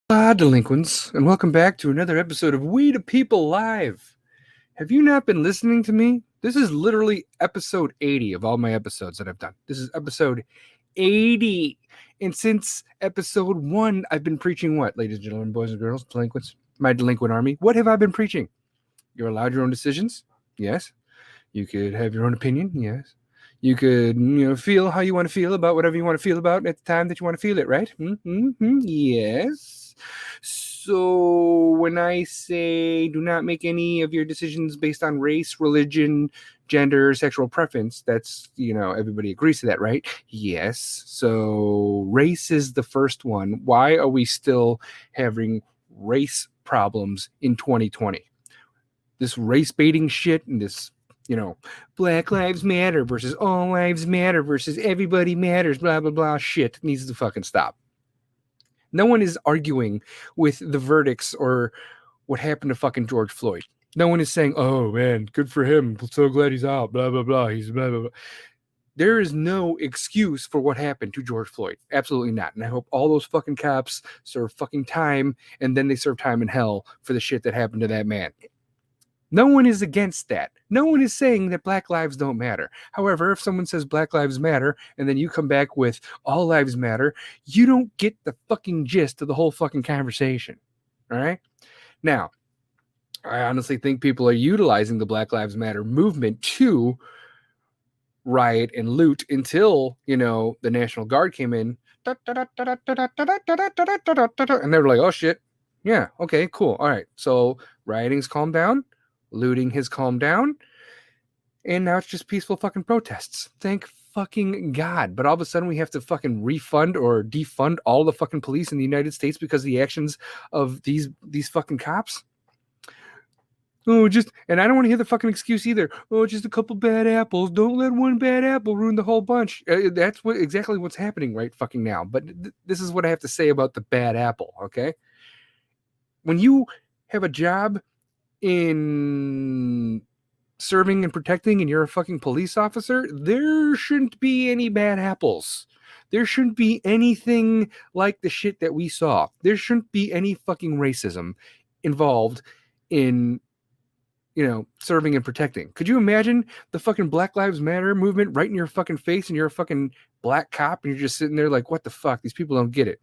Delinquents, and welcome back to another episode of We the People Live. Have you not been listening to me? This is literally episode 80 of all my episodes that I've done. This is episode 80. And since episode 1, I've been preaching what, ladies and gentlemen, boys and girls, delinquents, my delinquent army? What have I been preaching? You're allowed your own decisions? Yes. You could have your own opinion? Yes. You could, feel how you want to feel about whatever you want to feel about at the time that you want to feel it, right? Yes. So when I say do not make any of your decisions based on race, religion, gender, sexual preference, that's, everybody agrees to that, right? Yes. So race is the first one. Why are we still having race problems in 2020? This race baiting shit and this Black Lives Matter versus All Lives Matter versus Everybody Matters, blah, blah, blah shit needs to fucking stop. No one is arguing with the verdicts or what happened to fucking George Floyd. No one is saying, oh man, good for him. I'm so glad he's out, blah, blah, blah. He's blah, blah, blah. There is no excuse for what happened to George Floyd. Absolutely not. And I hope all those fucking cops serve fucking time and then they serve time in hell for the shit that happened to that man. No one is against that. No one is saying that Black lives don't matter. However, if someone says Black lives matter and then you come back with all lives matter, you don't get the fucking gist of the whole fucking conversation. All right? Now, I honestly think people are utilizing the Black Lives Matter movement to riot and loot until, the National Guard came in and they were like, oh shit. Yeah, okay, cool. All right. So rioting's calmed down. Looting has calmed down, and now it's just peaceful fucking protests. Thank fucking God. But all of a sudden we have to fucking refund or defund all the fucking police in the United States because of the actions of these fucking cops. Oh, and I don't want to hear the fucking excuse either. Oh, just a couple bad apples. Don't let one bad apple ruin the whole bunch. That's exactly what's happening right fucking now. But this is what I have to say about the bad apple, okay? When you have a job in serving and protecting and you're a fucking police officer, there shouldn't be any bad apples. There shouldn't be anything like the shit that we saw. There shouldn't be any fucking racism involved in, serving and protecting. Could you imagine the fucking Black Lives Matter movement right in your fucking face and you're a fucking black cop and you're just sitting there like, what the fuck? These people don't get it.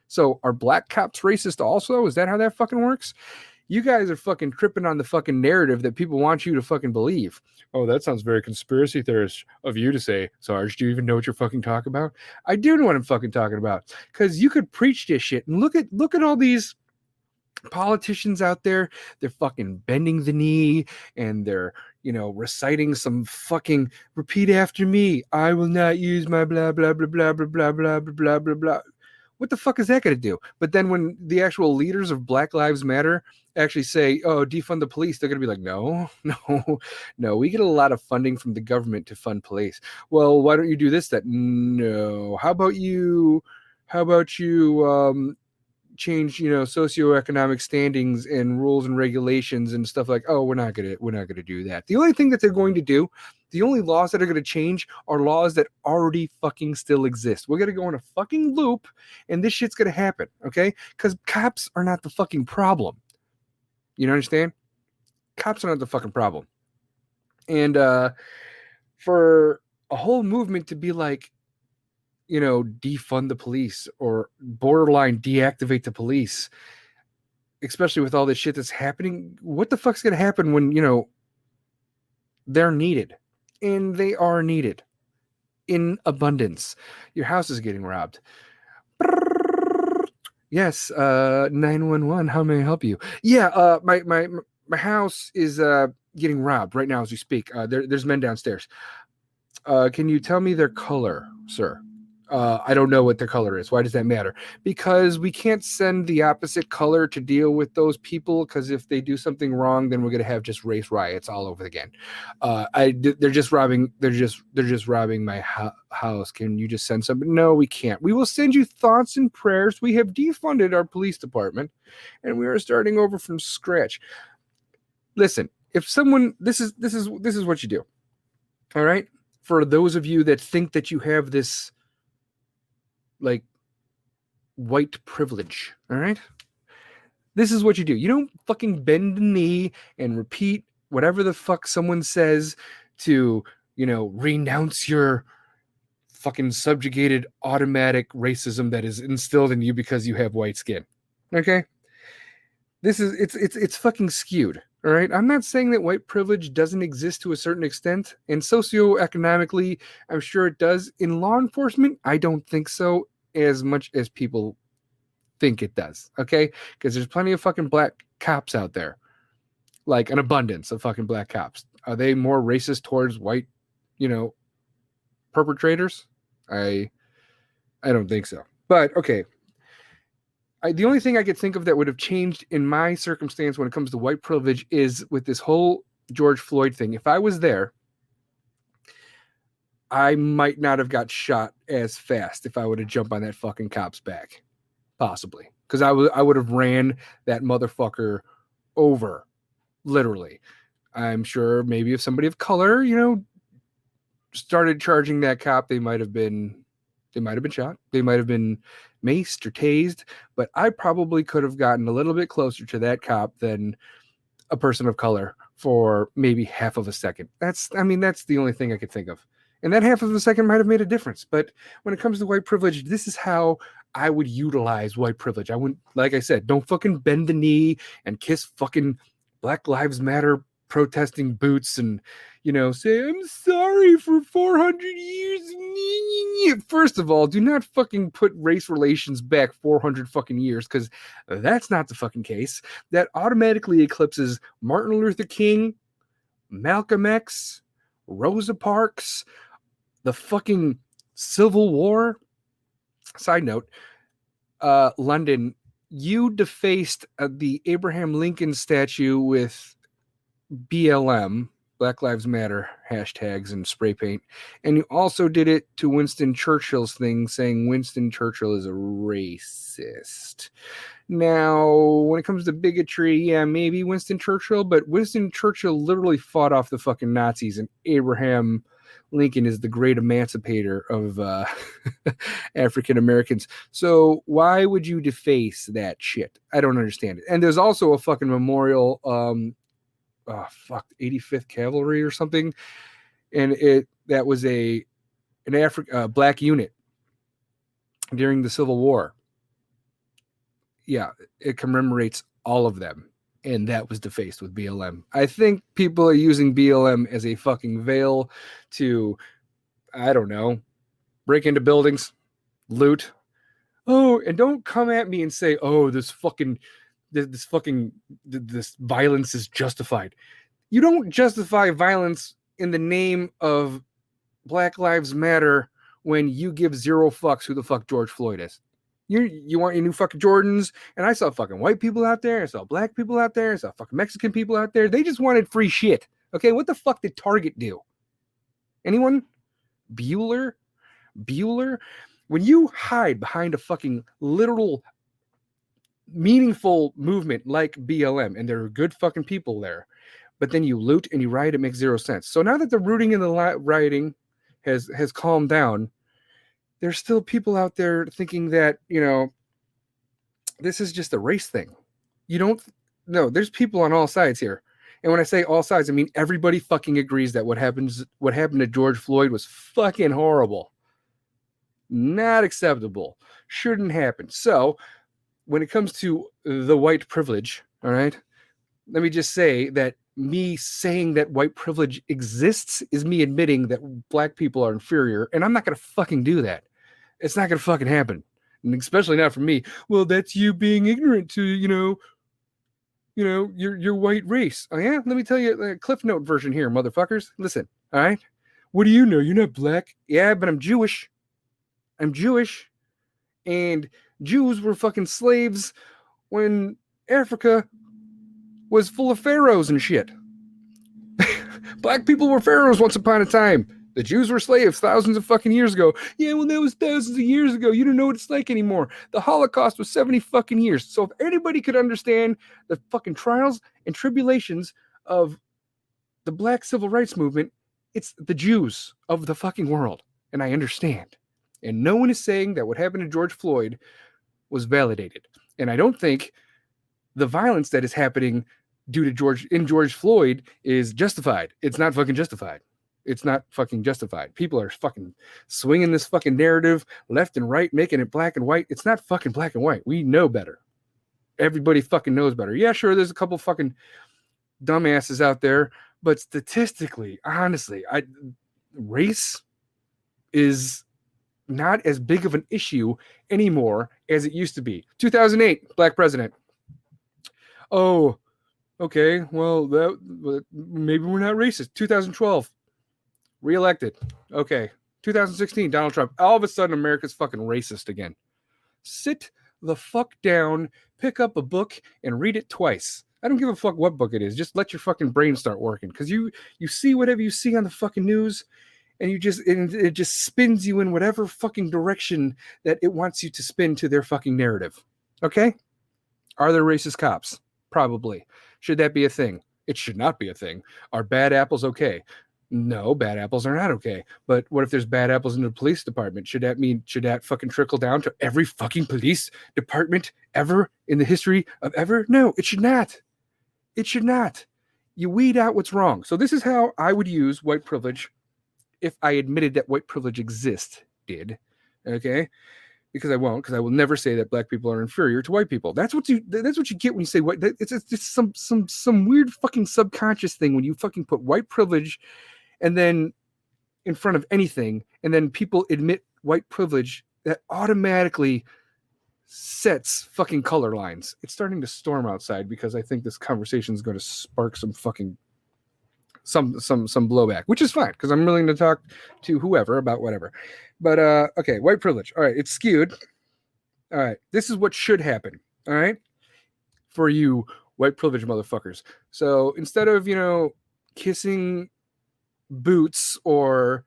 So are black cops racist also? Is that how that fucking works? You guys are fucking tripping on the fucking narrative that people want you to fucking believe. Oh, that sounds very conspiracy theorist of you to say, Sarge. Do you even know what you're fucking talking about? I do know what I'm fucking talking about. Because you could preach this shit and look at all these politicians out there. They're fucking bending the knee and they're reciting some fucking repeat after me. I will not use my blah blah blah blah blah blah blah blah blah blah. What the fuck is that going to do? But then when the actual leaders of Black Lives Matter actually say, oh, defund the police, they're going to be like, no, no, we get a lot of funding from the government to fund police. Well, why don't you do this, that? No. How about you change, socioeconomic standings and rules and regulations and stuff like, oh, we're not gonna do that. The only thing that they're going to do, the only laws that are going to change are laws that already fucking still exist. We're going to go in a fucking loop and this shit's going to happen, okay? Because cops are not the fucking problem. You understand? Cops are not the fucking problem. And for a whole movement to be like, defund the police or borderline deactivate the police, especially with all this shit that's happening, what the fuck's going to happen when, they're needed? And they are needed in abundance. Your house is getting robbed. Yes, 911, how may I help you? Yeah, my house is getting robbed right now as we speak. There's men downstairs. Can you tell me their color, sir? I don't know what their color is. Why does that matter? Because we can't send the opposite color to deal with those people, because if they do something wrong, then we're going to have just race riots all over again. They're just robbing my house. Can you just send somebody? No, we can't. We will send you thoughts and prayers. We have defunded our police department and we are starting over from scratch. Listen, if someone, this is what you do. All right. For those of you that think that you have this like white privilege. All right. This is what you do. You don't fucking bend the knee and repeat whatever the fuck someone says to, renounce your fucking subjugated automatic racism that is instilled in you because you have white skin. Okay? It's fucking skewed. All right. I'm not saying that white privilege doesn't exist to a certain extent, and socioeconomically, I'm sure it does. In law enforcement, I don't think so as much as people think it does. Okay, because there's plenty of fucking black cops out there, like an abundance of fucking black cops. Are they more racist towards white, perpetrators? I don't think so. But okay. The only thing I could think of that would have changed in my circumstance when it comes to white privilege is with this whole George Floyd thing. If I was there, I might not have got shot as fast if I would have jumped on that fucking cop's back. Possibly. Because I would have ran that motherfucker over. Literally. I'm sure maybe if somebody of color, started charging that cop, they might have been shot. They might have been maced or tased, but I probably could have gotten a little bit closer to that cop than a person of color for maybe half of a second. That's the only thing I could think of. And that half of a second might have made a difference. But when it comes to white privilege, this is how I would utilize white privilege. I wouldn't, like I said, don't fucking bend the knee and kiss fucking Black Lives Matter protesting boots and, say, I'm sorry for 400 years. First of all, do not fucking put race relations back 400 fucking years, because that's not the fucking case. That automatically eclipses Martin Luther King, Malcolm X, Rosa Parks, the fucking Civil War. Side note, London, you defaced the Abraham Lincoln statue with BLM, Black Lives Matter hashtags and spray paint. And you also did it to Winston Churchill's thing, saying Winston Churchill is a racist. Now, when it comes to bigotry, yeah, maybe Winston Churchill, but Winston Churchill literally fought off the fucking Nazis, and Abraham Lincoln is the great emancipator of African Americans. So why would you deface that shit? I don't understand it. And there's also a fucking memorial, 85th Cavalry or something, and that was an black unit during the Civil War. Yeah, it commemorates all of them, and that was defaced with BLM. I think people are using BLM as a fucking veil to, I don't know, break into buildings, loot. Oh, and don't come at me and say, oh, this violence is justified. You don't justify violence in the name of Black Lives Matter when you give zero fucks who the fuck George Floyd is. You want your new fucking Jordans, and I saw fucking white people out there, I saw black people out there, I saw fucking Mexican people out there. They just wanted free shit. Okay, what the fuck did Target do? Anyone? Bueller? When you hide behind a fucking literal meaningful movement like BLM, and there are good fucking people there, but then you loot and you riot, it makes zero sense. So now that the rooting and the rioting has calmed down, there's still people out there thinking that, this is just a race thing. There's people on all sides here. And when I say all sides, I mean everybody fucking agrees that what happened to George Floyd was fucking horrible. Not acceptable. Shouldn't happen. So when it comes to the white privilege, all right, let me just say that me saying that white privilege exists is me admitting that black people are inferior, and I'm not going to fucking do that. It's not going to fucking happen, and especially not from me. Well, that's you being ignorant to, your white race. Oh, yeah? Let me tell you a Cliff Note version here, motherfuckers. Listen, all right? What do you know? You're not black. Yeah, but I'm Jewish. I'm Jewish. And Jews were fucking slaves when Africa was full of pharaohs and shit. Black people were pharaohs once upon a time. The Jews were slaves thousands of fucking years ago. Yeah, well, that was thousands of years ago. You don't know what it's like anymore. The Holocaust was 70 fucking years. So if anybody could understand the fucking trials and tribulations of the Black Civil Rights Movement, it's the Jews of the fucking world. And I understand. And no one is saying that what happened to George Floyd was validated. And I don't think the violence that is happening due to George Floyd is justified. It's not fucking justified. It's not fucking justified. People are fucking swinging this fucking narrative left and right, making it black and white. It's not fucking black and white. We know better. Everybody fucking knows better. Yeah, sure, there's a couple fucking dumbasses out there, but statistically, honestly, race is not as big of an issue anymore as it used to be. 2008, black president. Oh, okay, well, maybe we're not racist. 2012, reelected. Okay, 2016, Donald Trump. All of a sudden, America's fucking racist again. Sit the fuck down, pick up a book, and read it twice. I don't give a fuck what book it is. Just let your fucking brain start working, because you see whatever you see on the fucking news, and it just spins you in whatever fucking direction that it wants you to spin to their fucking narrative. Okay? Are there racist cops? Probably. Should that be a thing? It should not be a thing. Are bad apples okay? No, bad apples are not okay. But what if there's bad apples in the police department? Should that fucking trickle down to every fucking police department ever in the history of ever? No, it should not. It should not. You weed out what's wrong. So this is how I would use white privilege if I admitted that white privilege existed. Okay? Because I won't, because I will never say that black people are inferior to white people. That's what you get when you say white. It's some weird fucking subconscious thing when you fucking put white privilege and then in front of anything, and then people admit white privilege, that automatically sets fucking color lines. It's starting to storm outside because I think this conversation is going to spark some fucking some blowback, which is fine because I'm willing to talk to whoever about whatever. But okay, white privilege. All right, it's skewed. All right, this is what should happen. All right, for you white privilege motherfuckers. So instead of kissing boots or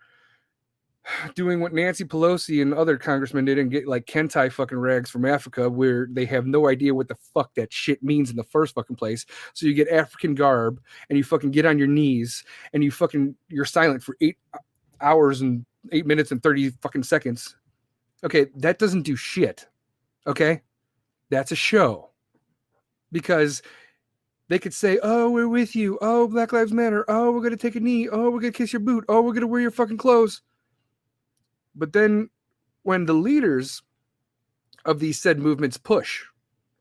doing what Nancy Pelosi and other congressmen did and get like Kentai fucking rags from Africa where they have no idea what the fuck that shit means in the first fucking place. So you get African garb and you fucking get on your knees and you're silent for 8 hours and 8 minutes and 30 fucking seconds. Okay, that doesn't do shit. Okay? That's a show. Because they could say, oh, we're with you. Oh, Black Lives Matter. Oh, we're going to take a knee. Oh, we're going to kiss your boot. Oh, we're going to wear your fucking clothes. But then when the leaders of these said movements push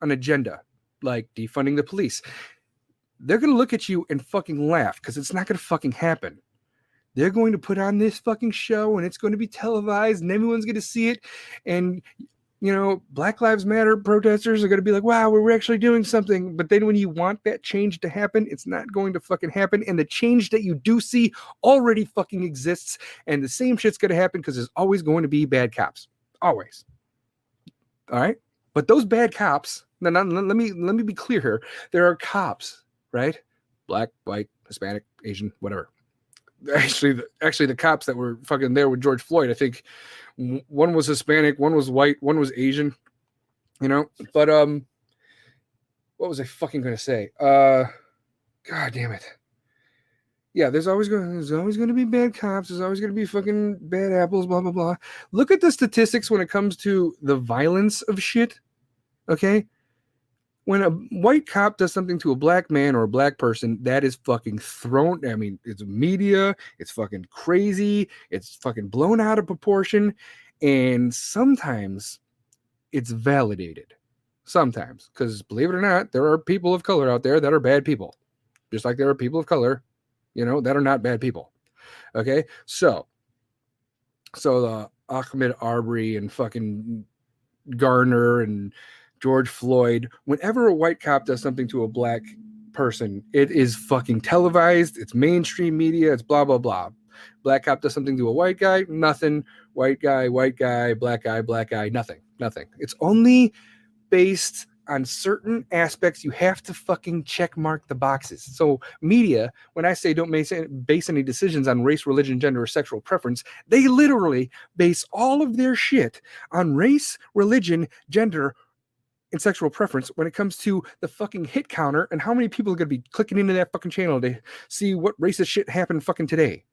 an agenda, like defunding the police, they're going to look at you and fucking laugh because it's not going to fucking happen. They're going to put on this fucking show and it's going to be televised and everyone's going to see it. And, Black Lives Matter protesters are going to be like, wow, we're actually doing something. But then when you want that change to happen, it's not going to fucking happen. And the change that you do see already fucking exists. And the same shit's going to happen because there's always going to be bad cops. Always. All right. But those bad cops, let me be clear here. There are cops, right? Black, white, Hispanic, Asian, whatever. Actually, the cops that were fucking there with George Floyd, I think one was Hispanic, one was white, one was Asian, but what was I fucking going to say? God damn it. Yeah, there's always going to be bad cops. There's always going to be fucking bad apples, blah, blah, blah. Look at the statistics when it comes to the violence of shit. Okay? When a white cop does something to a black man or a black person, that is fucking thrown. I mean, it's media. It's fucking crazy. It's fucking blown out of proportion. And sometimes it's validated. Sometimes. Because believe it or not, there are people of color out there that are bad people. Just like there are people of color, that are not bad people. Okay? So the Ahmaud Arbery and fucking Garner and George Floyd, whenever a white cop does something to a black person, it is fucking televised. It's mainstream media. It's blah, blah, blah. Black cop does something to a white guy, nothing. White guy, black guy, nothing. It's only based on certain aspects. You have to fucking check mark the boxes. So media, when I say don't base any decisions on race, religion, gender, or sexual preference, they literally base all of their shit on race, religion, gender, and sexual preference when it comes to the fucking hit counter and how many people are going to be clicking into that fucking channel to see what racist shit happened fucking today.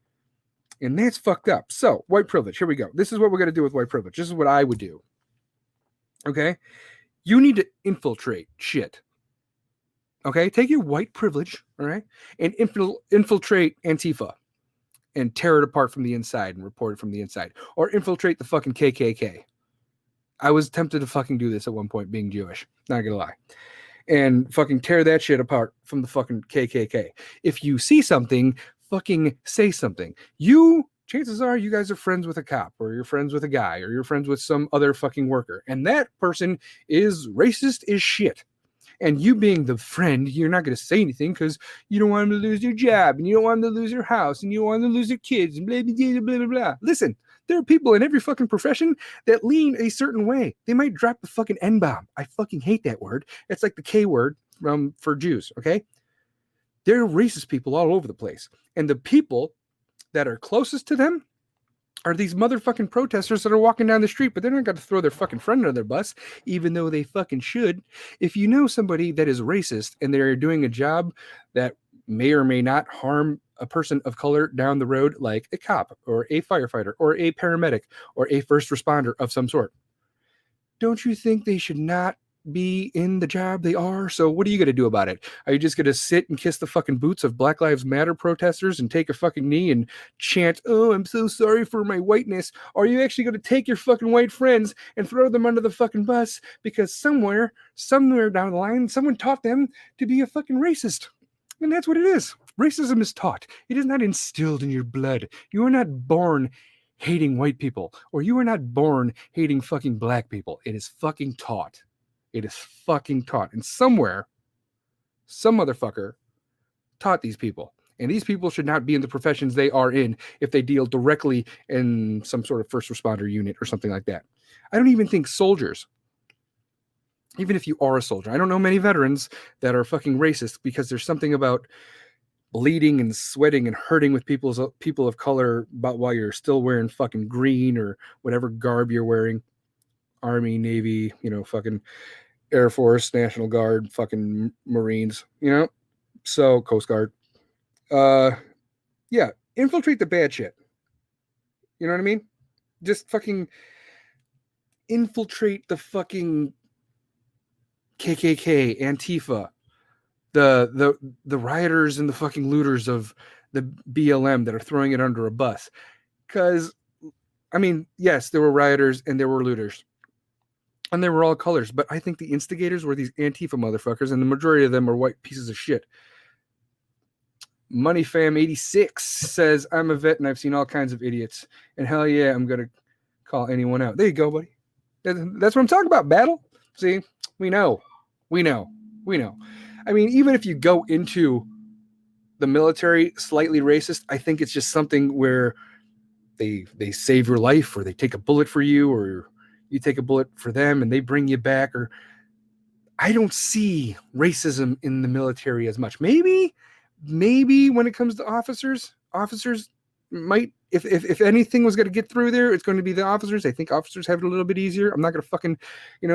And that's fucked up. So, white privilege. Here we go. This is what we're going to do with white privilege. This is what I would do. Okay? You need to infiltrate shit. Okay? Take your white privilege, all right, and infiltrate Antifa and tear it apart from the inside and report it from the inside. Or infiltrate the fucking KKK. I was tempted to fucking do this at one point, being Jewish. Not gonna lie. And fucking tear that shit apart from the fucking KKK. If you see something, fucking say something. Chances are you guys are friends with a cop, or you're friends with a guy, or you're friends with some other fucking worker. And that person is racist as shit. And you being the friend, you're not going to say anything because you don't want them to lose your job, and you don't want them to lose your house, and you don't want them to lose their kids, and blah, blah, blah, blah, blah, blah. Listen, there are people in every fucking profession that lean a certain way. They might drop the fucking N-bomb. I fucking hate that word. It's like the K word for Jews, okay? There are racist people all over the place. And the people that are closest to them are these motherfucking protesters that are walking down the street, but they're not going to throw their fucking friend under their bus, even though they fucking should. If you know somebody that is racist and they're doing a job that may or may not harm a person of color down the road, like a cop or a firefighter or a paramedic or a first responder of some sort, don't you think they should not be in the job they are? So what are you going to do about it? Are you just going to sit and kiss the fucking boots of Black Lives Matter protesters and take a fucking knee and chant, "Oh, I'm so sorry for my whiteness"? Or are you actually going to take your fucking white friends and throw them under the fucking bus because somewhere down the line, someone taught them to be a fucking racist? And that's what it is. Racism is taught. It is not instilled in your blood. You are not born hating white people, or you are not born hating fucking black people. It is fucking taught. It is fucking taught. And somewhere, some motherfucker taught these people. And these people should not be in the professions they are in if they deal directly in some sort of first responder unit or something like that. I don't even think soldiers, even if you are a soldier, I don't know many veterans that are fucking racist, because there's something about bleeding and sweating and hurting with people of color about while you're still wearing fucking green or whatever garb you're wearing. Army, Navy, fucking Air Force, National Guard, fucking Marines, so Coast Guard. Yeah, infiltrate the bad shit. You know what I mean? Just fucking infiltrate the fucking KKK, Antifa, the rioters and the fucking looters of the BLM that are throwing it under a bus. Because, I mean, yes, there were rioters and there were looters. And they were all colors, but I think the instigators were these Antifa motherfuckers, and the majority of them are white pieces of shit. MoneyFam86 says, "I'm a vet and I've seen all kinds of idiots. And hell yeah, I'm going to call anyone out." There you go, buddy. That's what I'm talking about, battle. See, we know. I mean, even if you go into the military slightly racist, I think it's just something where they save your life, or they take a bullet for you, or you take a bullet for them and they bring you back. Or I don't see racism in the military as much. Maybe when it comes to officers might, if anything was going to get through there, it's going to be the officers. I think officers have it a little bit easier. I'm not going to fucking,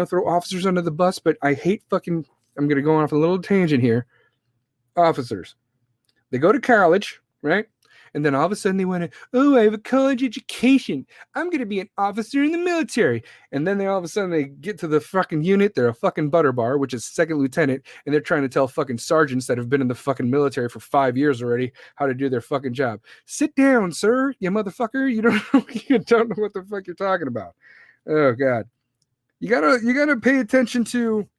throw officers under the bus, but I hate fucking, I'm going to go off a little tangent here. Officers, they go to college, right? And then all of a sudden they want to, "Oh, I have a college education. I'm going to be an officer in the military." And then all of a sudden they get to the fucking unit. They're a fucking butterbar, which is second lieutenant. And they're trying to tell fucking sergeants that have been in the fucking military for 5 years already how to do their fucking job. Sit down, sir, you motherfucker. You don't know what the fuck you're talking about. Oh, God. You gotta pay attention to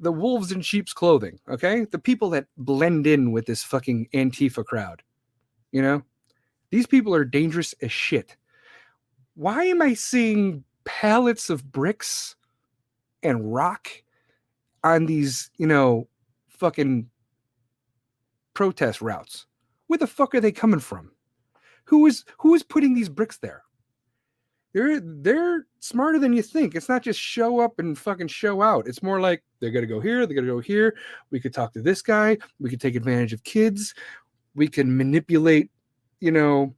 the wolves in sheep's clothing, okay? The people that blend in with this fucking Antifa crowd. These people are dangerous as shit. Why am I seeing pallets of bricks and rock on these, fucking protest routes? Where the fuck are they coming from? Who is putting these bricks there? They're smarter than you think. It's not just show up and fucking show out. It's more like they're going to go here. They're going to go here. We could talk to this guy. We could take advantage of kids. We can manipulate, the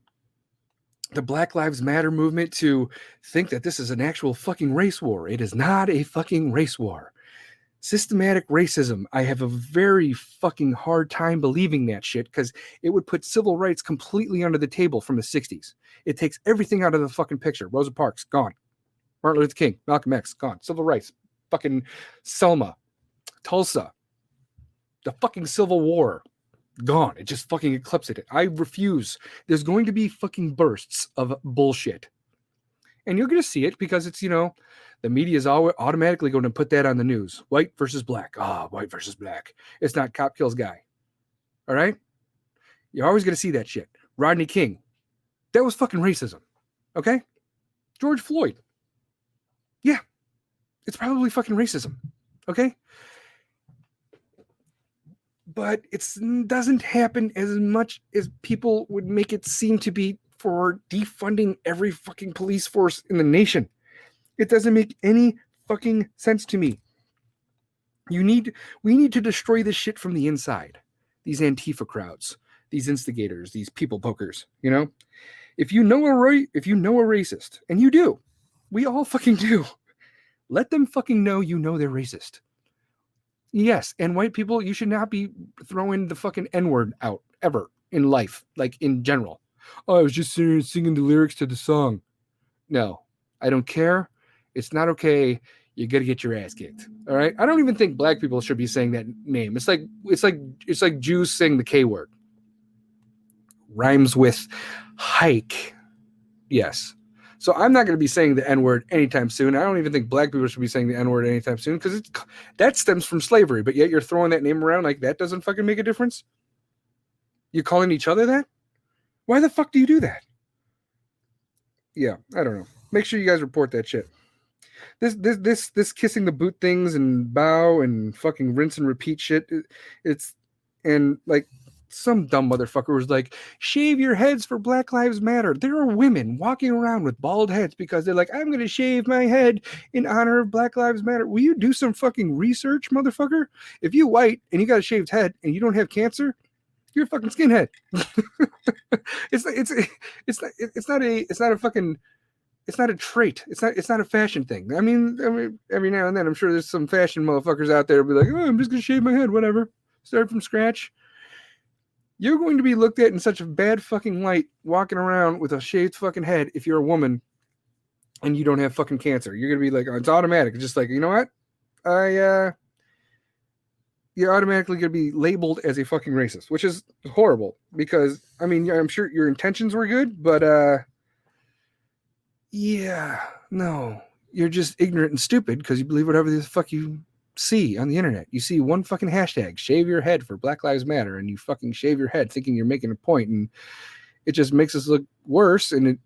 Black Lives Matter movement to think that this is an actual fucking race war. It is not a fucking race war. Systematic racism. I have a very fucking hard time believing that shit, because it would put civil rights completely under the table from the 60s. It takes everything out of the fucking picture. Rosa Parks, gone. Martin Luther King, Malcolm X, gone. Civil rights, fucking Selma, Tulsa, the fucking Civil War. Gone. It just fucking eclipsed it. I refuse. There's going to be fucking bursts of bullshit. And you're going to see it because it's, the media is automatically going to put that on the news. White versus black. White versus black. It's not cop kills guy. All right? You're always going to see that shit. Rodney King. That was fucking racism. Okay? George Floyd. Yeah. It's probably fucking racism. Okay? But it doesn't happen as much as people would make it seem to be for defunding every fucking police force in the nation. It doesn't make any fucking sense to me. We need to destroy this shit from the inside. These Antifa crowds, these instigators, these people pokers, If you know a racist, and you do, we all fucking do, let them fucking know they're racist. Yes, and white people, you should not be throwing the fucking N-word out ever in life, like in general. Oh, I was just singing the lyrics to the song. No, I don't care. It's not okay. You got to get your ass kicked. All right. I don't even think black people should be saying that name. It's like Jews saying the K word. Rhymes with hike. Yes. So I'm not going to be saying the N-word anytime soon. I don't even think black people should be saying the N-word anytime soon because that stems from slavery. But yet you're throwing that name around like that doesn't fucking make a difference. You're calling each other that? Why the fuck do you do that? Yeah, I don't know. Make sure you guys report that shit. This kissing the boot things and bow and fucking rinse and repeat shit. And like some dumb motherfucker was like, shave your heads for Black Lives Matter. There are women walking around with bald heads because they're like, I'm going to shave my head in honor of Black Lives Matter. Will you do some fucking research, motherfucker? If you white and you got a shaved head and you don't have cancer, you're a fucking skinhead. It's not a trait. It's not a fashion thing. I mean, every now and then, I'm sure there's some fashion motherfuckers out there who be like, oh, I'm just going to shave my head, whatever. Start from scratch. You're going to be looked at in such a bad fucking light walking around with a shaved fucking head if you're a woman and you don't have fucking cancer. You're going to be like, oh, it's automatic. It's just like, you know what? You're automatically going to be labeled as a fucking racist, which is horrible because, I mean, I'm sure your intentions were good, but yeah, no, you're just ignorant and stupid because you believe whatever the fuck you see on the internet. You see one fucking hashtag, shave your head for Black Lives Matter, and you fucking shave your head thinking you're making a point, and it just makes us look worse, and it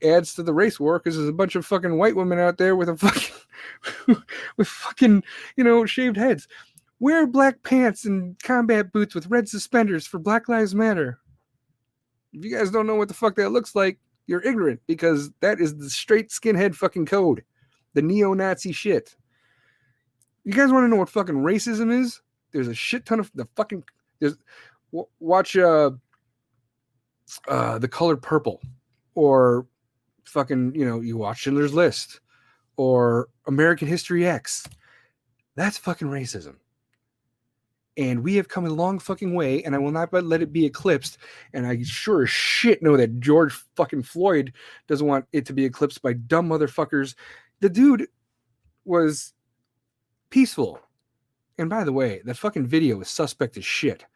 adds to the race war because there's a bunch of fucking white women out there with a fucking with fucking, shaved heads. Wear black pants and combat boots with red suspenders for Black Lives Matter. If you guys don't know what the fuck that looks like, you're ignorant because that is the straight skinhead fucking code. The neo-Nazi shit. You guys want to know what fucking racism is? There's a shit ton of the fucking... Watch The Color Purple. Or fucking, you watch Schindler's List. Or American History X. That's fucking racism. And we have come a long fucking way, and I will not let it be eclipsed. And I sure as shit know that George fucking Floyd doesn't want it to be eclipsed by dumb motherfuckers. The dude was peaceful. And by the way, that fucking video is suspect as shit.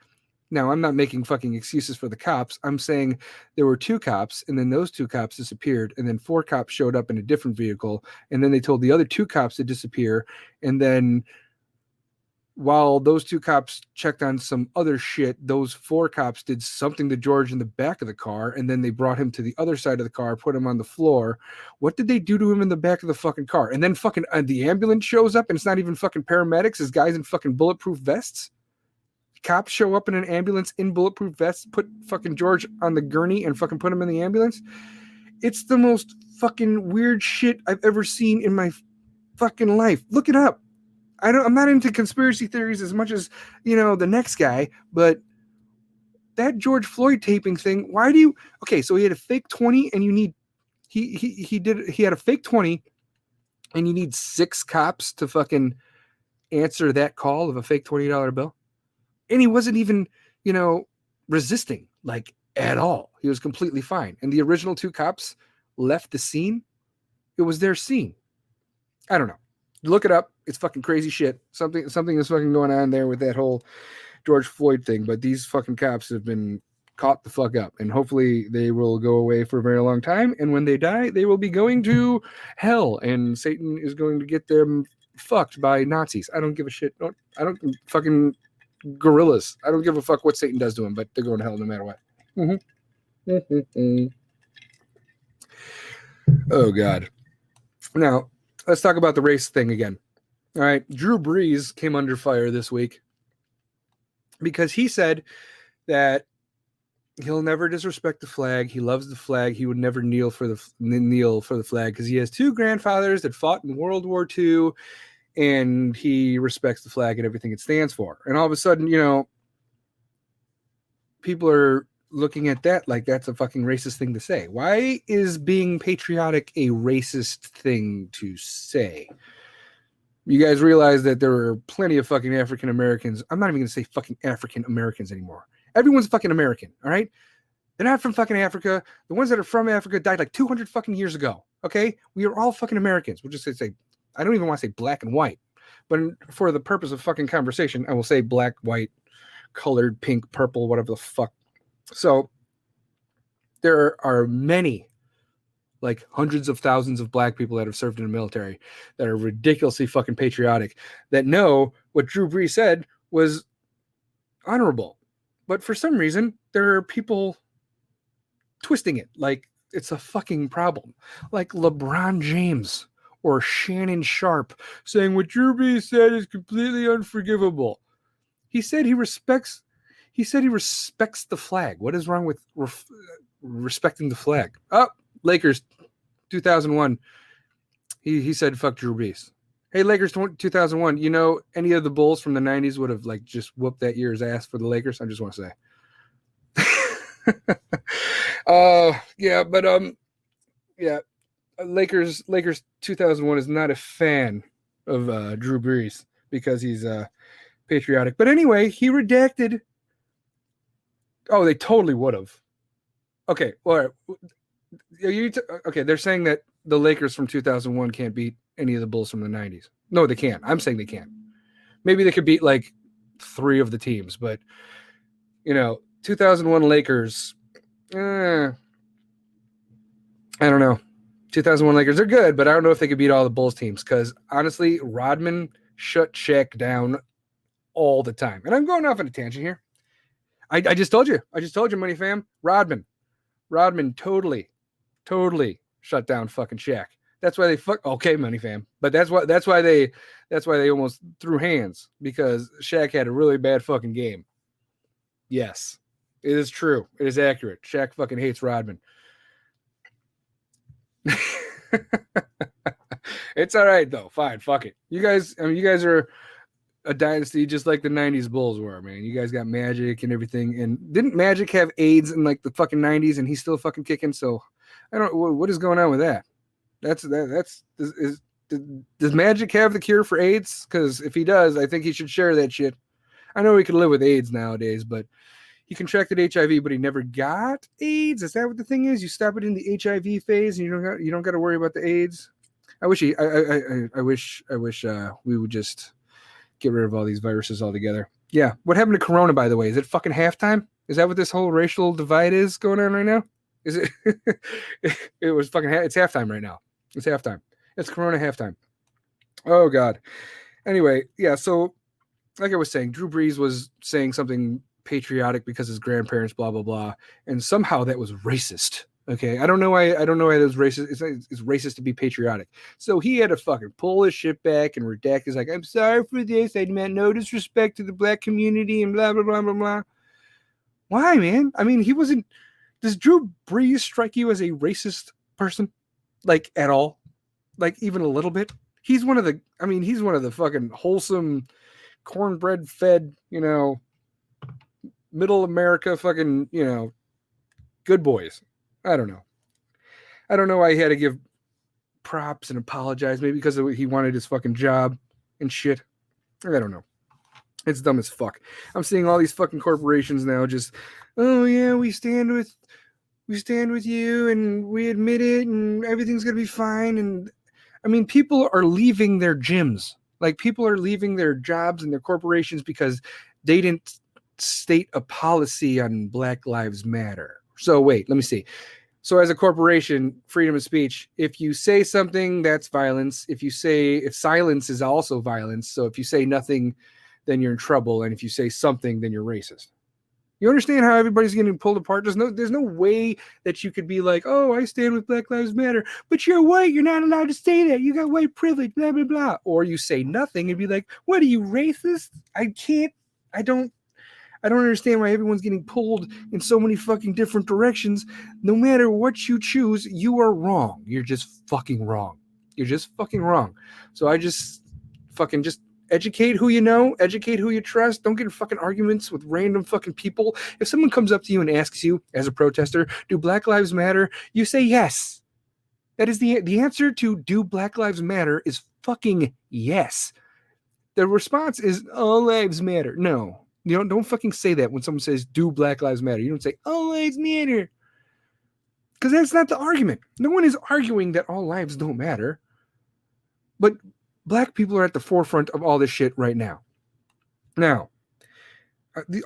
Now, I'm not making fucking excuses for the cops. I'm saying there were 2 cops, and then those 2 cops disappeared, and then 4 cops showed up in a different vehicle, and then they told the other 2 cops to disappear, and then while those 2 cops checked on some other shit, those 4 cops did something to George in the back of the car, and then they brought him to the other side of the car, put him on the floor. What did they do to him in the back of the fucking car? And then fucking the ambulance shows up, and it's not even fucking paramedics. It's guys in fucking bulletproof vests. Cops show up in an ambulance in bulletproof vests, put fucking George on the gurney, and fucking put him in the ambulance. It's the most fucking weird shit I've ever seen in my fucking life. Look it up. I'm not into conspiracy theories as much as, the next guy, but that George Floyd taping thing, okay, so he had a fake 20 and he had a fake 20 and you need 6 cops to fucking answer that call of a fake $20 bill. And he wasn't even, resisting like at all. He was completely fine. And the original 2 cops left the scene. It was their scene. I don't know. Look it up. It's fucking crazy shit. Something is fucking going on there with that whole George Floyd thing. But these fucking cops have been caught the fuck up, and hopefully they will go away for a very long time. And when they die, they will be going to hell, and Satan is going to get them fucked by Nazis. I don't give a shit. I don't fucking gorillas. I don't give a fuck what Satan does to them, but they're going to hell no matter what. Oh God. Now let's talk about the race thing again. All right, Drew Brees came under fire this week because he said that he'll never disrespect the flag. He loves the flag. He would never kneel for the flag because he has two grandfathers that fought in World War II, and he respects the flag and everything it stands for. And all of a sudden, people are looking at that like that's a fucking racist thing to say. Why is being patriotic a racist thing to say? You guys realize that there are plenty of fucking African Americans. I'm not even going to say fucking African Americans anymore. Everyone's fucking American, all right? They're not from fucking Africa. The ones that are from Africa died like 200 fucking years ago, okay? We are all fucking Americans. We'll just say, I don't even want to say black and white, but for the purpose of fucking conversation, I will say black, white, colored, pink, purple, whatever the fuck. So there are many, like hundreds of thousands of black people that have served in the military that are ridiculously fucking patriotic, that know what Drew Brees said was honorable. But for some reason, there are people twisting it like it's a fucking problem. Like LeBron James or Shannon Sharp saying what Drew Brees said is completely unforgivable. He said he respects the flag. What is wrong with respecting the flag? Oh, Lakers 2001. He said fuck Drew Brees. Hey, Lakers 2001, any of the Bulls from the 90s would have like just whooped that year's ass for the Lakers. I just want to say. Lakers 2001 is not a fan of Drew Brees because he's patriotic. But anyway, he redacted. Oh, they totally would have. Okay, all right. Okay, they're saying that the Lakers from 2001 can't beat any of the Bulls from the 90s. No, they can't. I'm saying they can't. Maybe they could beat like 3 of the teams, but 2001 Lakers, I don't know. 2001 Lakers are good, but I don't know if they could beat all the Bulls teams because honestly, Rodman shut Shaq down all the time. And I'm going off on a tangent here. I just told you, Money Fam. Rodman totally shut down fucking Shaq. That's why they okay, Money Fam. But that's why they almost threw hands, because Shaq had a really bad fucking game. Yes, it is true. It is accurate. Shaq fucking hates Rodman. It's all right though. Fine, fuck it. You guys are a dynasty just like the 90s Bulls were, man. You guys got Magic and everything. And didn't Magic have AIDS in like the fucking 90s and he's still fucking kicking? So I don't what is going on with that? Does Magic have the cure for AIDS? Because if he does, I think he should share that shit. I know he can live with AIDS nowadays, but he contracted HIV, but he never got AIDS. Is that what the thing is? You stop it in the HIV phase, and you don't got to worry about the AIDS. I wish we would just get rid of all these viruses altogether. Yeah. What happened to Corona, by the way? Is it fucking halftime? Is that what this whole racial divide is going on right now? Is it? It was fucking. It's halftime right now. It's halftime. It's Corona halftime. Oh God. Anyway, yeah. So, like I was saying, Drew Brees was saying something patriotic because his grandparents, blah blah blah, and somehow that was racist. Okay, I don't know why that was racist. It's racist to be patriotic. So he had to fucking pull his shit back and redact. He's like, I'm sorry for this. I meant no disrespect to the black community and blah blah blah blah blah. Why, man? I mean, he wasn't. Does Drew Brees strike you as a racist person, like at all, like even a little bit? He's one of the fucking wholesome, cornbread fed, middle America fucking, good boys. I don't know why he had to give props and apologize. Maybe because he wanted his fucking job and shit. I don't know. It's dumb as fuck. I'm seeing all these fucking corporations now just, oh yeah, we stand with you and we admit it and everything's gonna be fine. And I mean, people are leaving their gyms Like, people are leaving their jobs and their corporations because they didn't state a policy on Black Lives Matter. So wait, let me see. So as a corporation, freedom of speech, if you say something, that's violence. If silence is also violence. So if you say nothing, then you're in trouble. And if you say something, then you're racist. You understand how everybody's getting pulled apart? There's no way that you could be like, oh, I stand with Black Lives Matter, but you're white. You're not allowed to say that. You got white privilege, blah, blah, blah. Or you say nothing and be like, what are you, racist? I don't understand why everyone's getting pulled in so many fucking different directions. No matter what you choose, you are wrong. You're just fucking wrong. You're just fucking wrong. So I just educate who you know, educate who you trust. Don't get in fucking arguments with random fucking people. If someone comes up to you and asks you as a protester, do Black Lives Matter? You say yes. That is the answer to do Black Lives Matter is fucking yes. The response is all lives matter. No. You don't fucking say that when someone says do Black Lives Matter. You don't say all lives matter. Because that's not the argument. No one is arguing that all lives don't matter. But Black people are at the forefront of all this shit right now. Now,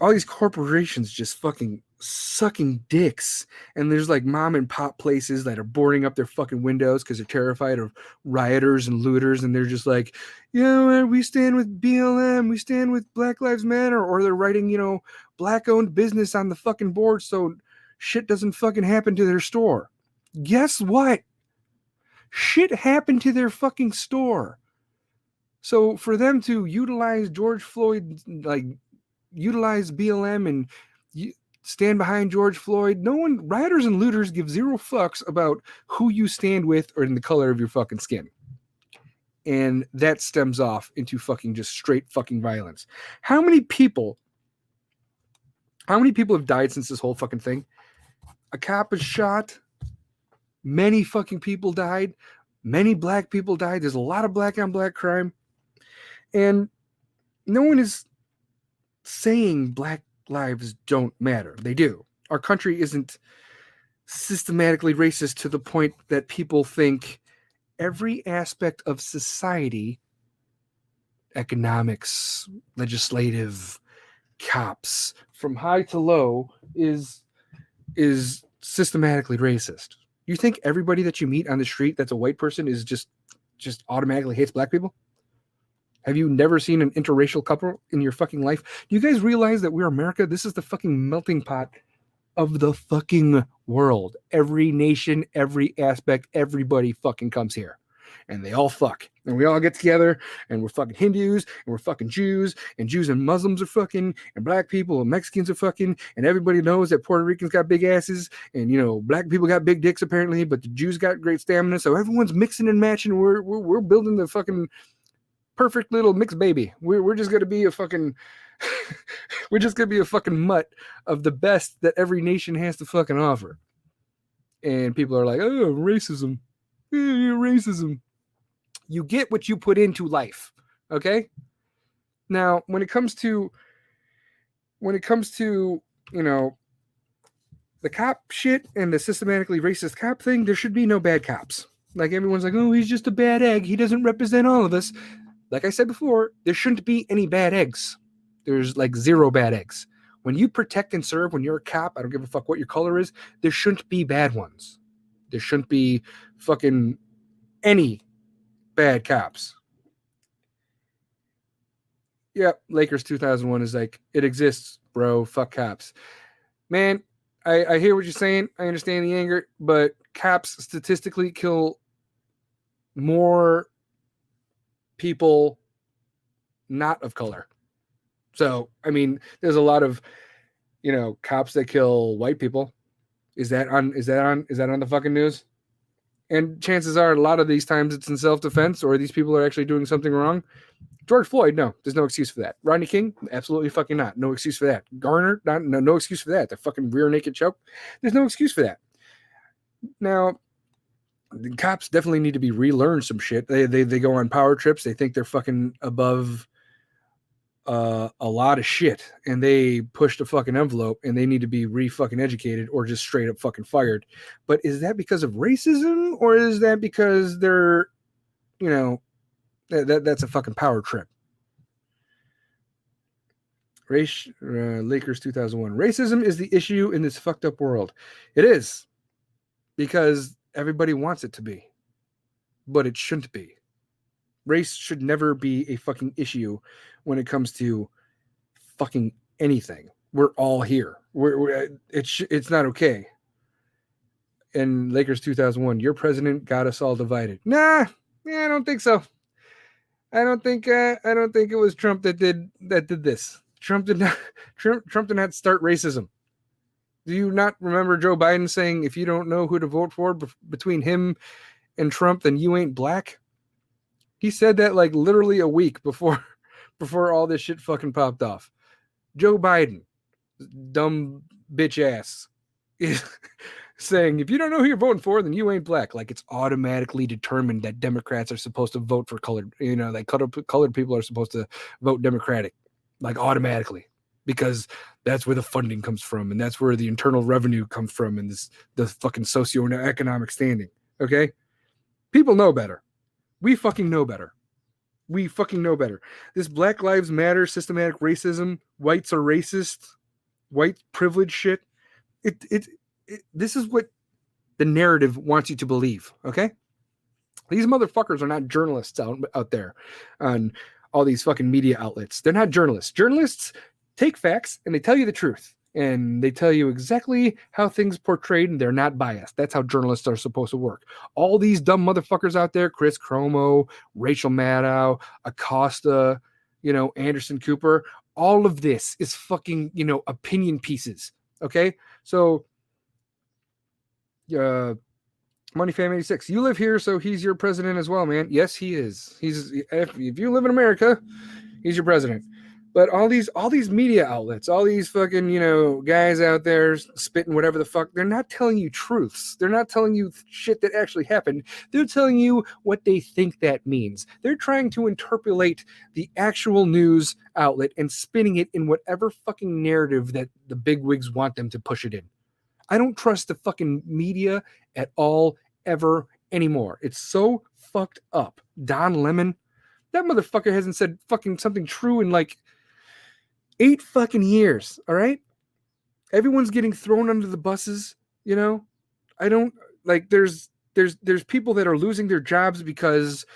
all these corporations just fucking sucking dicks. And there's like mom and pop places that are boarding up their fucking windows because they're terrified of rioters and looters. And they're just like, yeah, we stand with BLM. We stand with Black Lives Matter. Or they're writing, Black-owned business on the fucking board so shit doesn't fucking happen to their store. Guess what? Shit happened to their fucking store. So for them to utilize George Floyd, like utilize BLM and stand behind George Floyd, rioters and looters give zero fucks about who you stand with or in the color of your fucking skin. And that stems off into fucking just straight fucking violence. How many people have died since this whole fucking thing? A cop was shot. Many fucking people died. Many Black people died. There's a lot of black on black crime. And no one is saying Black lives don't matter. They do. Our country isn't systematically racist to the point that people think every aspect of society, economics, legislative, cops, from high to low, is systematically racist. You think everybody that you meet on the street that's a white person is just automatically hates Black people? Have you never seen an interracial couple in your fucking life? Do you guys realize that we're America? This is the fucking melting pot of the fucking world. Every nation, every aspect, everybody fucking comes here. And they all fuck. And we all get together, and we're fucking Hindus, and we're fucking Jews and Muslims are fucking, and Black people and Mexicans are fucking, and everybody knows that Puerto Ricans got big asses, and Black people got big dicks apparently, but the Jews got great stamina. So everyone's mixing and matching. We're building the fucking perfect little mixed baby. We're just gonna be a fucking we're just gonna be a fucking mutt of the best that every nation has to fucking offer. And people are like, oh, racism. Racism. You get what you put into life. Okay? Now, when it comes to the cop shit and the systematically racist cop thing, there should be no bad cops. Like, everyone's like, oh, he's just a bad egg. He doesn't represent all of us. Like I said before, there shouldn't be any bad eggs. There's like zero bad eggs. When you protect and serve, when you're a cop, I don't give a fuck what your color is, there shouldn't be bad ones. There shouldn't be fucking any bad cops. Yeah, Lakers 2001 is like, it exists, bro. Fuck cops. Man, I hear what you're saying. I understand the anger, but cops statistically kill more people not of color. So, I mean, there's a lot of, cops that kill white people. Is that on the fucking news? And chances are a lot of these times it's in self-defense or these people are actually doing something wrong. George Floyd, no, there's no excuse for that. Rodney King, absolutely fucking not. No excuse for that. Garner, no excuse for that. The fucking rear naked choke. There's no excuse for that. Now, the cops definitely need to be relearned some shit. They go on power trips. They think they're fucking above a lot of shit, and they push the fucking envelope, and they need to be re-fucking educated or just straight up fucking fired. But is that because of racism, or is that because they're, That's a fucking power trip. Lakers 2001. Racism is the issue in this fucked up world. It is, because everybody wants it to be, but it shouldn't be. Race should never be a fucking issue when it comes to fucking anything. We're all here. It's not okay. And Lakers 2001, your president got us all divided. Nah, I don't think so. I don't think it was Trump that did this. Trump did not start racism. Do you not remember Joe Biden saying, if you don't know who to vote for between him and Trump, then you ain't black? He said that like literally a week before all this shit fucking popped off. Joe Biden, dumb bitch ass, is saying, if you don't know who you're voting for, then you ain't black. Like it's automatically determined that Democrats are supposed to vote for colored, like colored people are supposed to vote Democratic, like automatically, because that's where the funding comes from, and that's where the internal revenue comes from, and the fucking socioeconomic standing. Okay? People know better. We fucking know better. We fucking know better. This Black Lives Matter, systematic racism, whites are racist, white privilege shit. This is what the narrative wants you to believe, okay? These motherfuckers are not journalists out there on all these fucking media outlets. They're not journalists. Journalists take facts and they tell you the truth. And they tell you exactly how things portrayed, and they're not biased. That's how journalists are supposed to work. All these dumb motherfuckers out there, Chris Cuomo, Rachel Maddow, Acosta, Anderson Cooper, all of this is fucking, opinion pieces, okay? So, Money Fam 86, you live here, so he's your president as well, man. Yes, he is. If you live in America, he's your president. But all these media outlets, all these fucking, guys out there spitting whatever the fuck, they're not telling you truths. They're not telling you shit that actually happened. They're telling you what they think that means. They're trying to interpolate the actual news outlet and spinning it in whatever fucking narrative that the bigwigs want them to push it in. I don't trust the fucking media at all, ever, anymore. It's so fucked up. Don Lemon, that motherfucker hasn't said fucking something true in like 8 fucking years, all right? Everyone's getting thrown under the buses, I don't, like, there's people that are losing their jobs because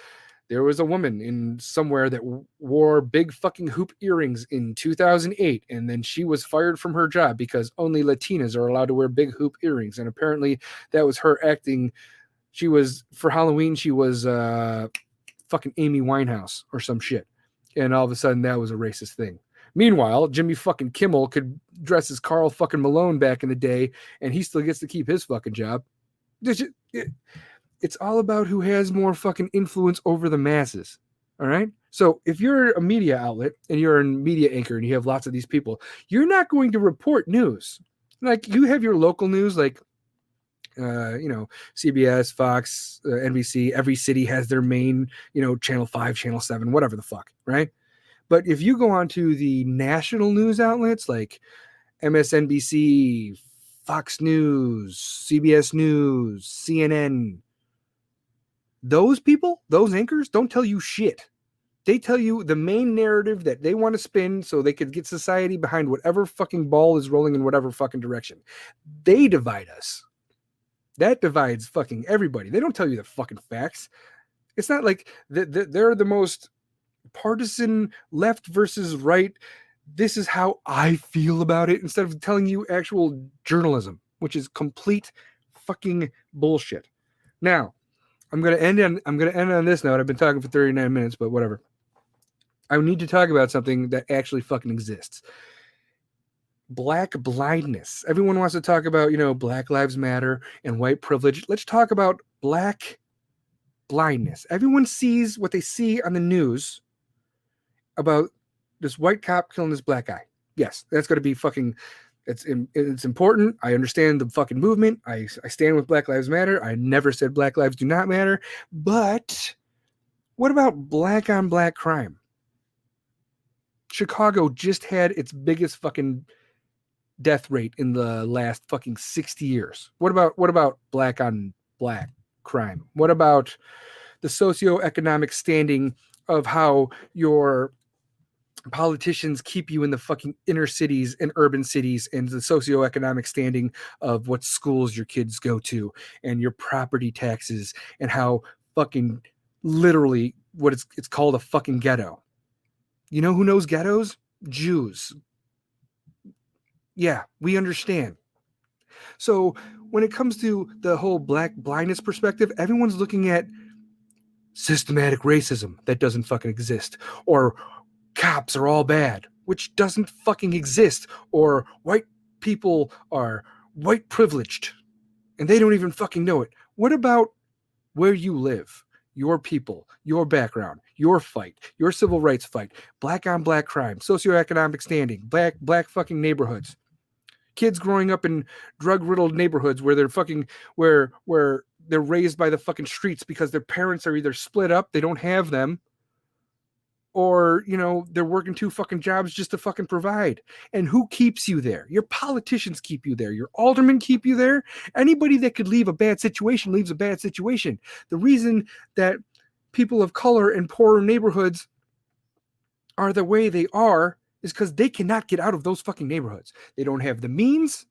there was a woman in somewhere that wore big fucking hoop earrings in 2008, and then she was fired from her job because only Latinas are allowed to wear big hoop earrings, and apparently that was her acting. For Halloween, she was fucking Amy Winehouse or some shit, and all of a sudden that was a racist thing. Meanwhile, Jimmy fucking Kimmel could dress as Carl fucking Malone back in the day, and he still gets to keep his fucking job. It's all about who has more fucking influence over the masses. All right. So if you're a media outlet and you're a media anchor and you have lots of these people, you're not going to report news. Like you have your local news, like, CBS, Fox, NBC, every city has their main, Channel 5, Channel 7, whatever the fuck. Right. But if you go on to the national news outlets like MSNBC, Fox News, CBS News, CNN, those people, those anchors don't tell you shit. They tell you the main narrative that they want to spin so they could get society behind whatever fucking ball is rolling in whatever fucking direction. They divide us. That divides fucking everybody. They don't tell you the fucking facts. It's not like they're the most partisan left versus right. This is how I feel about it, instead of telling you actual journalism, which is complete fucking bullshit. Now, I'm gonna end on this note. I've been talking for 39 minutes, but whatever. I need to talk about something that actually fucking exists. Black blindness. Everyone wants to talk about, Black Lives Matter and white privilege. Let's talk about black blindness. Everyone sees what they see on the news about this white cop killing this black guy. Yes, that's going to be fucking, it's important. I understand the fucking movement. I stand with Black Lives Matter. I never said Black Lives do not matter. But what about black on black crime? Chicago just had its biggest fucking death rate in the last fucking 60 years. What about black on black crime? What about the socioeconomic standing of how your politicians keep you in the fucking inner cities and urban cities and the socioeconomic standing of what schools your kids go to and your property taxes and how fucking literally what it's called a fucking ghetto. You know who knows ghettos? Jews. Yeah, we understand. So when it comes to the whole black blindness perspective, everyone's looking at systematic racism that doesn't fucking exist, or cops are all bad, which doesn't fucking exist, or white people are white privileged and they don't even fucking know it. What about where you live, your people, your background, your fight, your civil rights fight, black on black crime, socioeconomic standing, black fucking neighborhoods, kids growing up in drug-riddled neighborhoods where they're fucking where they're raised by the fucking streets because their parents are either split up, they don't have them, or, you know, they're working 2 fucking jobs just to fucking provide. And who keeps you there? Your politicians keep you there. Your aldermen keep you there. Anybody that could leave a bad situation leaves a bad situation. The reason that people of color in poorer neighborhoods are the way they are is because they cannot get out of those fucking neighborhoods. They don't have the means.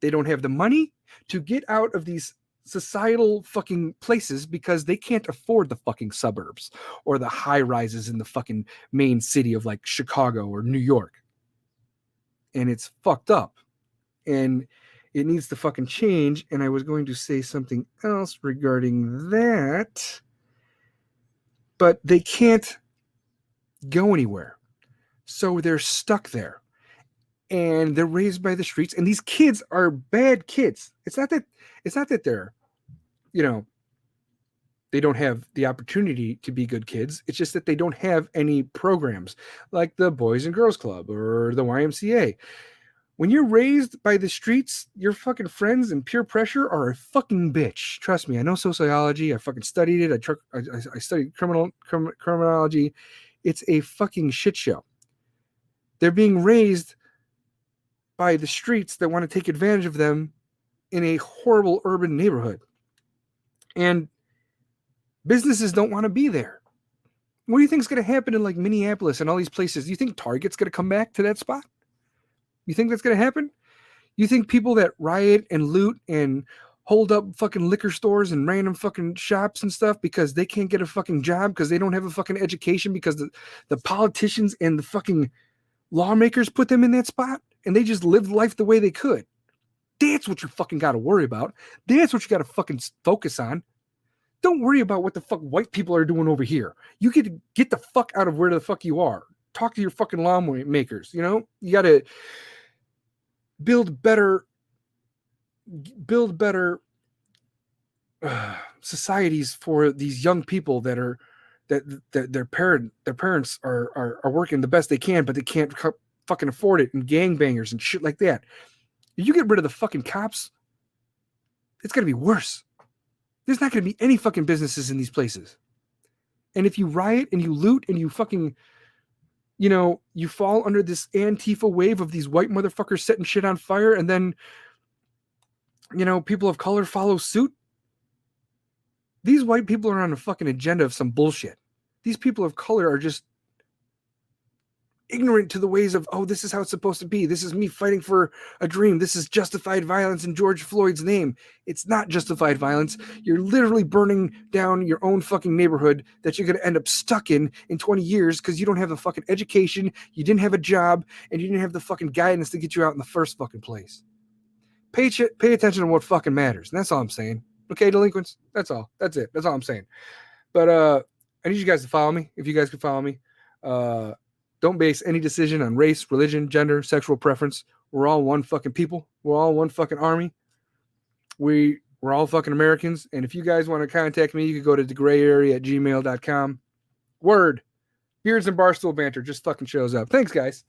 They don't have the money to get out of these societal fucking places because they can't afford the fucking suburbs or the high rises in the fucking main city of like Chicago or New York. And it's fucked up. And it needs to fucking change. And I was going to say something else regarding that, but they can't go anywhere. So they're stuck there. And they're raised by the streets. And these kids are bad kids. It's not that they're, you know, they don't have the opportunity to be good kids. It's just that they don't have any programs like the Boys and Girls Club or the YMCA. When you're raised by the streets, your fucking friends and peer pressure are a fucking bitch. Trust me, I know sociology. I fucking studied it. I studied criminology. It's a fucking shit show. They're being raised by the streets that want to take advantage of them in a horrible urban neighborhood. And businesses don't want to be there. What do you think is going to happen in like Minneapolis and all these places? Do you think Target's going to come back to that spot? You think that's going to happen? You think people that riot and loot and hold up fucking liquor stores and random fucking shops and stuff because they can't get a fucking job because they don't have a fucking education because the politicians and the fucking lawmakers put them in that spot and they just lived life the way they could? That's what you fucking got to worry about. That's what you got to fucking focus on. Don't worry about what the fuck white people are doing over here. You get the fuck out of where the fuck you are. Talk to your fucking lawmakers, you know? You got to build better societies for these young people that their parents are working the best they can, but they can't fucking afford it, and gangbangers and shit like that. If you get rid of the fucking cops, it's going to be worse. There's not going to be any fucking businesses in these places. And if you riot and you loot and you fucking, you know, you fall under this Antifa wave of these white motherfuckers setting shit on fire, and then, you know, people of color follow suit. These white people are on a fucking agenda of some bullshit. These people of color are just ignorant to the ways of, oh, this is how it's supposed to be. This is me fighting for a dream. This is justified violence in George Floyd's name. It's not justified violence. You're literally burning down your own fucking neighborhood that you're going to end up stuck in 20 years because you don't have the fucking education, you didn't have a job, and you didn't have the fucking guidance to get you out in the first fucking place. Pay attention to what fucking matters. And that's all I'm saying. Okay, delinquents? That's all. That's it. That's all I'm saying. But I need you guys to follow me. If you guys can follow me. Don't base any decision on race, religion, gender, sexual preference. We're all one fucking people. We're all one fucking army. We're all fucking Americans. And if you guys want to contact me, you can go to thegrayarea@gmail.com. Word. Beards and Barstool Banter just fucking shows up. Thanks, guys.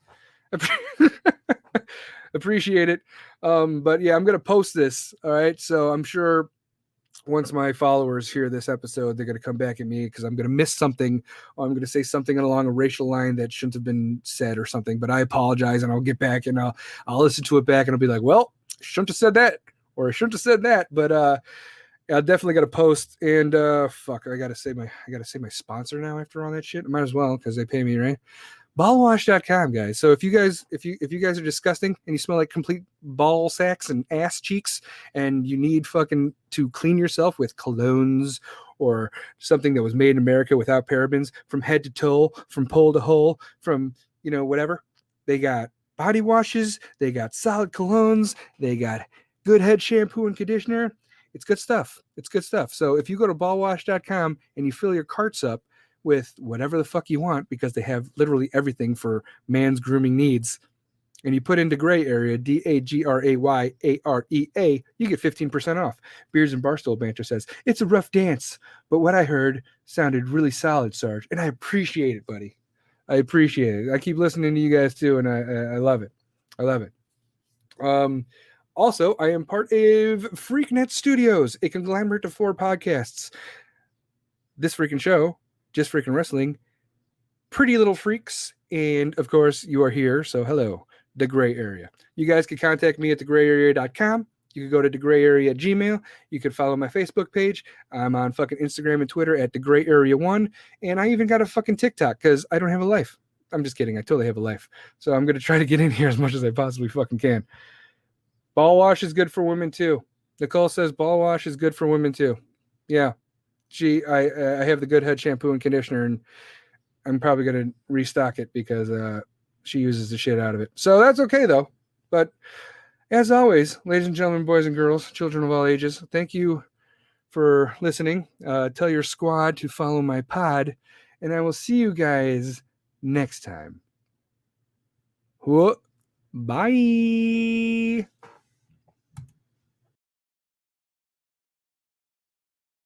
Appreciate it. But yeah, I'm going to post this. All right. So I'm sure once my followers hear this episode, they're going to come back at me because I'm going to miss something, or I'm going to say something along a racial line that shouldn't have been said or something. But I apologize, and I'll get back and I'll listen to it back, and I'll be like, well, shouldn't have said that, or I shouldn't have said that. But I definitely got to post. And fuck, I gotta say my sponsor now after all that shit. I might as well because they pay me, right? Ballwash.com, guys. So if you guys are disgusting and you smell like complete ball sacks and ass cheeks, and you need fucking to clean yourself with colognes or something that was made in America without parabens from head to toe, from pole to hole, from whatever, they got body washes, they got solid colognes, they got good head shampoo and conditioner. It's good stuff. It's good stuff. So if you go to ballwash.com and you fill your carts up with whatever the fuck you want, because they have literally everything for man's grooming needs, and you put into gray area, DAGRAYAREA, you get 15% off. Beers and Barstool Banter says, it's a rough dance, but what I heard sounded really solid, Sarge. And I appreciate it, buddy. I appreciate it. I keep listening to you guys too, and I love it. I love it. Also, I am part of FreakNet Studios, a conglomerate of 4 podcasts. This freaking show, Just Freaking Wrestling, Pretty Little Freaks, and of course, you are here, so hello, The Gray Area. You guys can contact me at thegrayarea.com. You can go to thegrayarea at Gmail. You can follow my Facebook page. I'm on fucking Instagram and Twitter at thegrayarea1, and I even got a fucking TikTok because I don't have a life. I'm just kidding. I totally have a life. So I'm going to try to get in here as much as I possibly fucking can. Ball wash is good for women too. Nicole says ball wash is good for women too. Yeah. I have the good head shampoo and conditioner, and I'm probably going to restock it because she uses the shit out of it. So that's okay though. But as always, ladies and gentlemen, boys and girls, children of all ages, thank you for listening. Tell your squad to follow my pod, and I will see you guys next time. Bye.